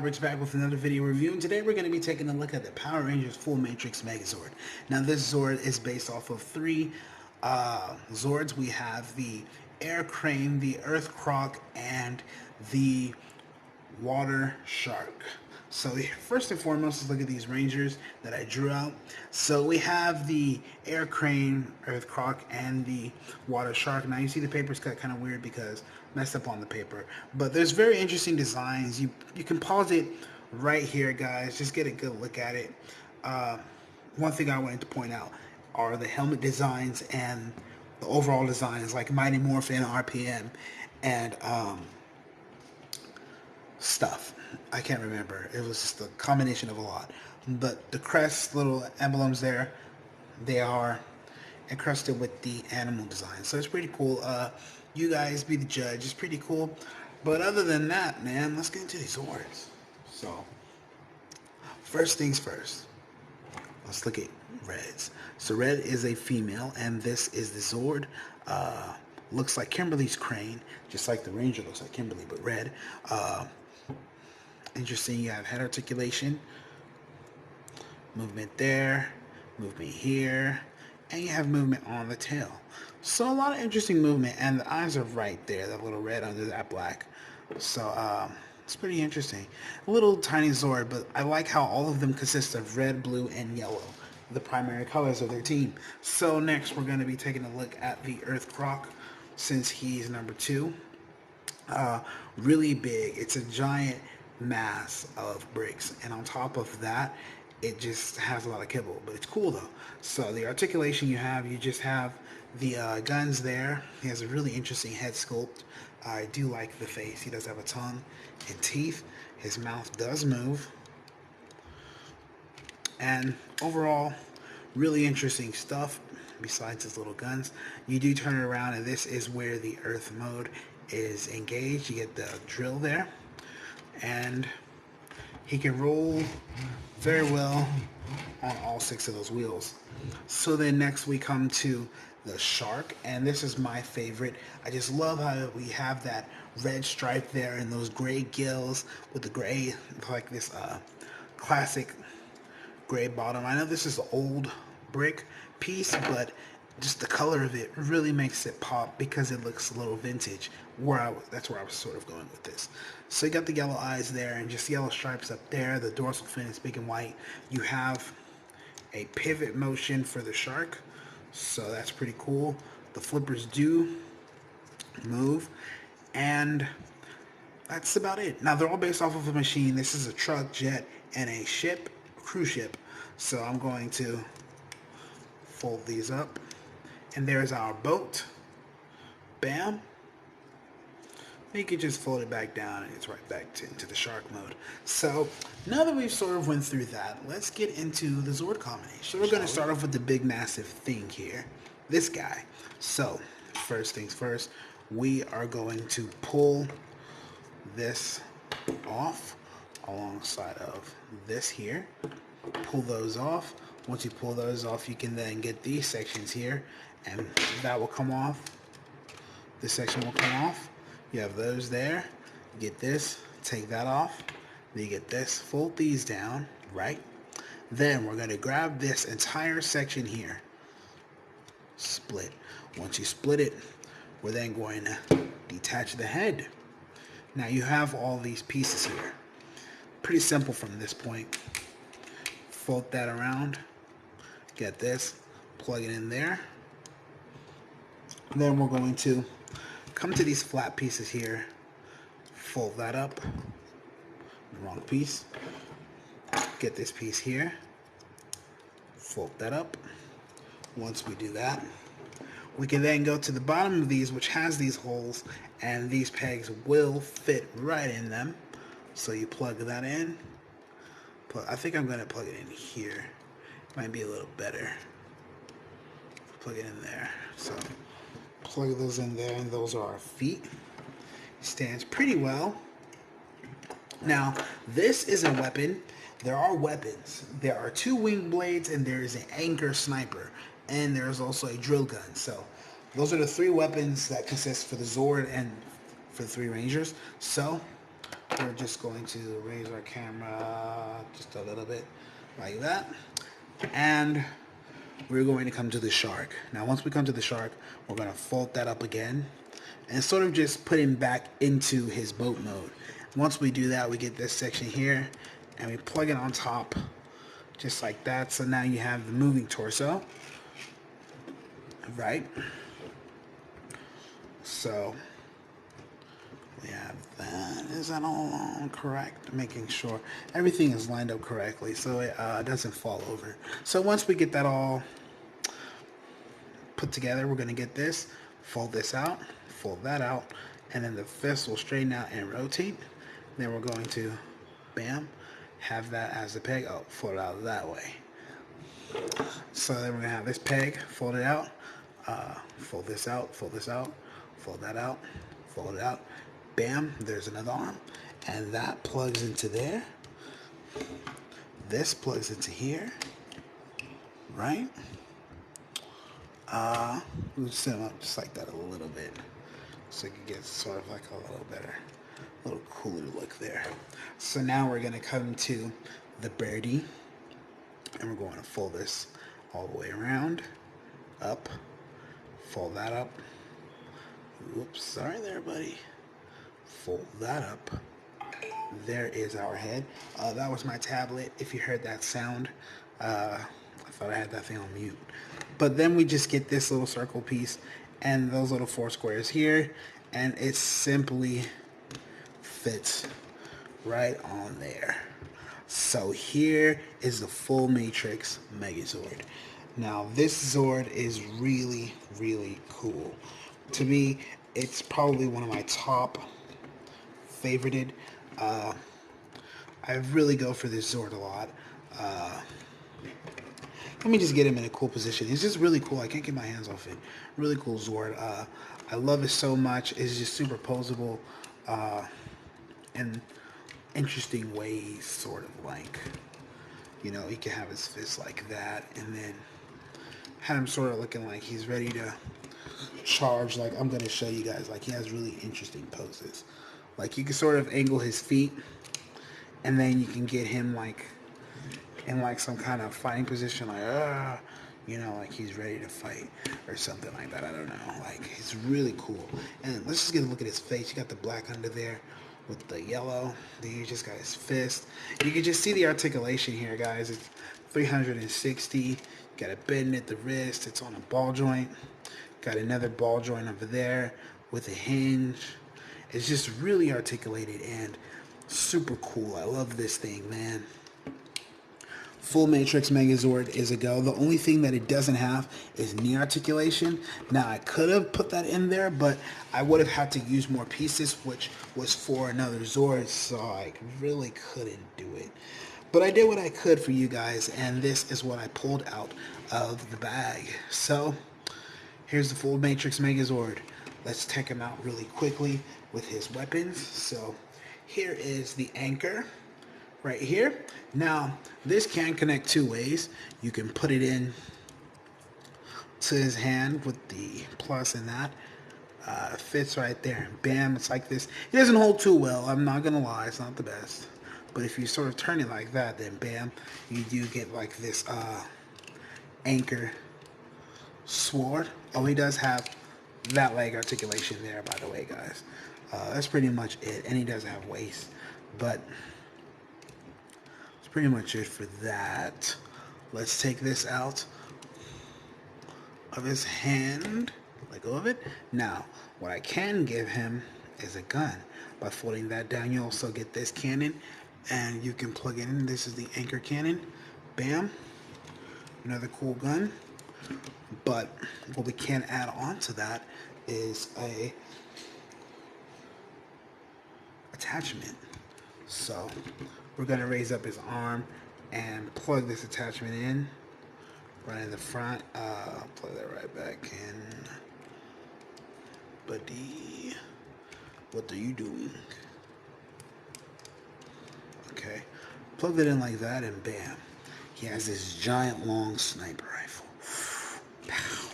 Matrix back with another video review, and today we're going to be taking a look at the Power Rangers full Matrix Megazord. Now this Zord is based off of three Zords. We have the Air Crane, the Earth Croc, and the Water Shark. So first and foremost, let's look at these Rangers that I drew out. So we have the Air Crane, Earth Croc, and the Water Shark. Now you see the paper's cut kind of weird because messed up on the paper. But there's very interesting designs. You can pause it right here, guys. Just get a good look at it. One thing I wanted to point out are the helmet designs and the overall designs, like Mighty Morphin, RPM, and stuff. I can't remember. It was just a combination of a lot. But the crest, little emblems there, they are encrusted with the animal design. So it's pretty cool. You guys be the judge. It's pretty cool. But other than that, man, let's get into these Zords. So, first things first. Let's look at Reds. So Red is a female, and this is the Zord. Looks like Kimberly's crane, just like the Ranger looks like Kimberly, but red. Interesting, you have head articulation, movement there, movement here, and you have movement on the tail. So a lot of interesting movement, and the eyes are right there, that little red under that black. So it's pretty interesting. A little tiny Zord, but I like how all of them consist of red, blue, and yellow, the primary colors of their team. So next we're going to be taking a look at the Earth Croc, since he's number 2. Really big. It's a giant mass of bricks, and on top of that it just has a lot of kibble, but it's cool though. So the articulation you just have the guns there. He has a really interesting head sculpt. I do like the face. He does have a tongue and teeth. His mouth does move, and overall really interesting stuff. Besides his little guns, you do turn it around, and this is where the Earth mode is engaged. You get the drill there, and he can roll very well on all 6 of those wheels. So then next we come to the Shark, and this is my favorite. I just love how we have that red stripe there and those gray gills with the gray, like this classic gray bottom. I know this is an old brick piece, but just the color of it really makes it pop because it looks a little vintage. That's where I was sort of going with this. So you got the yellow eyes there and just yellow stripes up there. The dorsal fin is big and white. You have a pivot motion for the Shark, so that's pretty cool. The flippers do move, and that's about it. Now they're all based off of a machine. This is a truck, jet, and a ship, cruise ship. So I'm going to fold these up, and there's our boat. Bam. You can just fold it back down and it's right back into the Shark mode. So now that we've sort of went through that, let's get into the Zord combination. So we're going to start off with the big massive thing here, this guy. So first things first, we are going to pull this off alongside of this here. Pull those off. Once you pull those off, you can then get these sections here, and that will come off. This section will come off. You have those there. You get this, take that off. Then you get this, fold these down, right? Then we're going to grab this entire section here, split. Once you split it, we're then going to detach the head. Now you have all these pieces here. Pretty simple from this point. Fold that around. Get this, plug it in there. Then we're going to come to these flat pieces here, fold that up, wrong piece, get this piece here, fold that up. Once we do that, we can then go to the bottom of these, which has these holes, and these pegs will fit right in them. So you plug that in. I think I'm going to plug it in here. Might be a little better. Plug it in there. So plug those in there, and those are our feet. Stands pretty well. Now this is a weapon. There are weapons. There are 2 wing blades, and there is an anchor sniper, and there's also a drill gun. So those are the 3 weapons that consist for the Zord and for the 3 Rangers. So we're just going to raise our camera just a little bit like that. And we're going to come to the shark. Now, once we come to the shark, we're going to fold that up again and sort of just put him back into his boat mode. Once we do that, we get this section here and we plug it on top just like that. So now you have the moving torso, right? So we have that. Is that all correct? Making sure everything is lined up correctly so it doesn't fall over. So once we get that all put together, we're going to get this, fold this out, fold that out, and then the fist will straighten out and rotate. Then we're going to, bam, have that as the peg. Oh, fold it out that way. So then we're going to have this peg, fold it out, fold this out, fold this out, fold that out, fold it out. Bam, there's another arm. And that plugs into there. This plugs into here, right? We'll set them up just like that a little bit so you can get sort of like a little better, a little cooler look there. So now we're going to come to the birdie and we're going to fold this all the way around, up, fold that up. Whoops, sorry there, buddy. Fold that up. There is our head. That was my tablet. If you heard that sound, I thought I had that thing on mute. But then we just get this little circle piece and those little 4 squares here, and it simply fits right on there. So here is the full Matrix Megazord. Now this Zord is really, really cool. To me, it's probably one of my top favorited. I really go for this Zord a lot. Let me just get him in a cool position. It's just really cool. I can't get my hands off it. Really cool Zord. I love it so much. It's just superposable in interesting ways, sort of like, you know, he can have his fist like that and then have him sort of looking like he's ready to charge. Like I'm going to show you guys, like he has really interesting poses. Like you can sort of angle his feet and then you can get him like in like some kind of fighting position, like you know, like he's ready to fight or something like that. I don't know. Like it's really cool. And let's just get a look at his face. You got the black under there with the yellow. Then you just got his fist. You can just see the articulation here, guys. It's 360. You got a bend at the wrist. It's on a ball joint. Got another ball joint over there with a hinge. It's just really articulated and super cool. I love this thing, man. Full Matrix Megazord is a go. The only thing that it doesn't have is knee articulation. Now, I could have put that in there, but I would have had to use more pieces, which was for another Zord, so I really couldn't do it. But I did what I could for you guys, and this is what I pulled out of the bag. So, here's the full Matrix Megazord. Let's take him out really quickly with his weapons. So, here is the anchor. Right here. Now, this can connect 2 ways. You can put it in to his hand with the plus and that. Fits right there. Bam, it's like this. It doesn't hold too well. I'm not going to lie. It's not the best. But if you sort of turn it like that, then bam, you do get like this anchor sword. Oh, he does have that leg articulation there, by the way, guys. That's pretty much it. And he does have waist. But pretty much it for that. Let's take this out of his hand. Let go of it. Now, what I can give him is a gun. By folding that down, you also get this cannon, and you can plug it in. This is the anchor cannon. Bam. Another cool gun. But what we can add on to that is a attachment. So we're going to raise up his arm and plug this attachment in right in the front. Plug that right back in. Buddy, what are you doing? Okay, plug it in like that and bam. He has this giant long sniper rifle. Pow.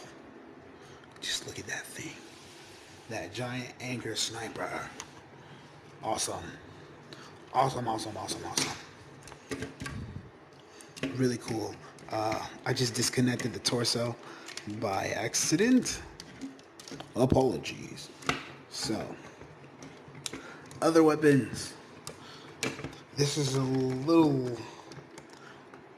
Just look at that thing. That giant anchor sniper. Awesome. Awesome, awesome, awesome, awesome. Really cool. I just disconnected the torso by accident. Apologies. So, other weapons. This is a little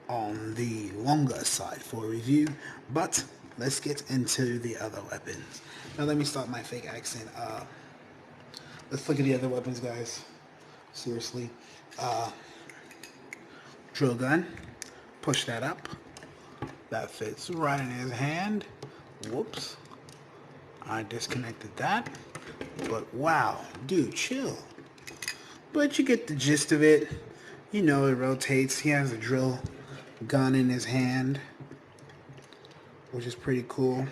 on the longer side for review, but let's get into the other weapons. Now let me stop my fake accent. Let's look at the other weapons, guys. Seriously. Drill gun. Push that up. That fits right in his hand. Whoops. I disconnected that. But wow, dude, chill. But you get the gist of it. You know it rotates. He has a drill gun in his hand, which is pretty cool.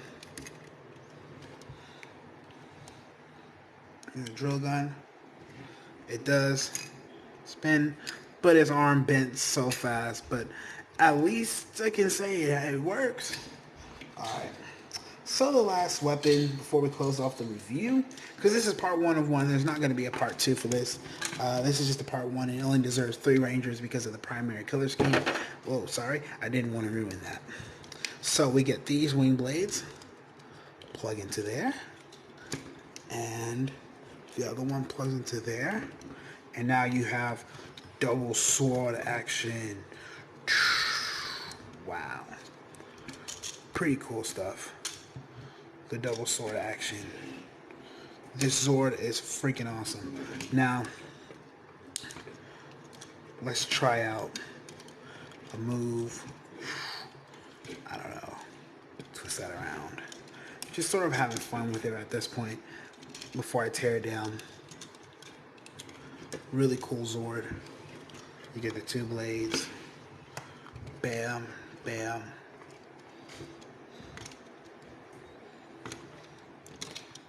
And the drill gun, it does spin, but his arm bent so fast. But at least I can say it works. Alright. So the last weapon before we close off the review, because this is part 1 of 1, there's not going to be a part 2 for this. This is just the part 1, and it only deserves 3 rangers because of the primary killer scheme. Whoa, sorry, I didn't want to ruin that. So we get these wing blades, plug into there, and the other one plugs into there, and now you have double sword action. Wow, pretty cool stuff. The double sword action. This Zord is freaking awesome. Now, let's try out a move. I don't know. Twist that around. Just sort of having fun with it at this point before I tear it down. Really cool Zord. You get the 2 blades. Bam, bam.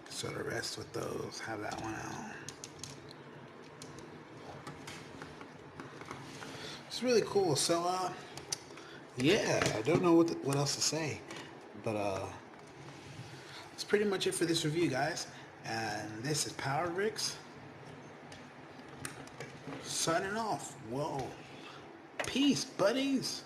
So the rest with those, have that one out. It's really cool. So, yeah, I don't know what else to say. But, that's pretty much it for this review, guys. And this is Power Ricks. Signing off. Whoa. Peace, buddies.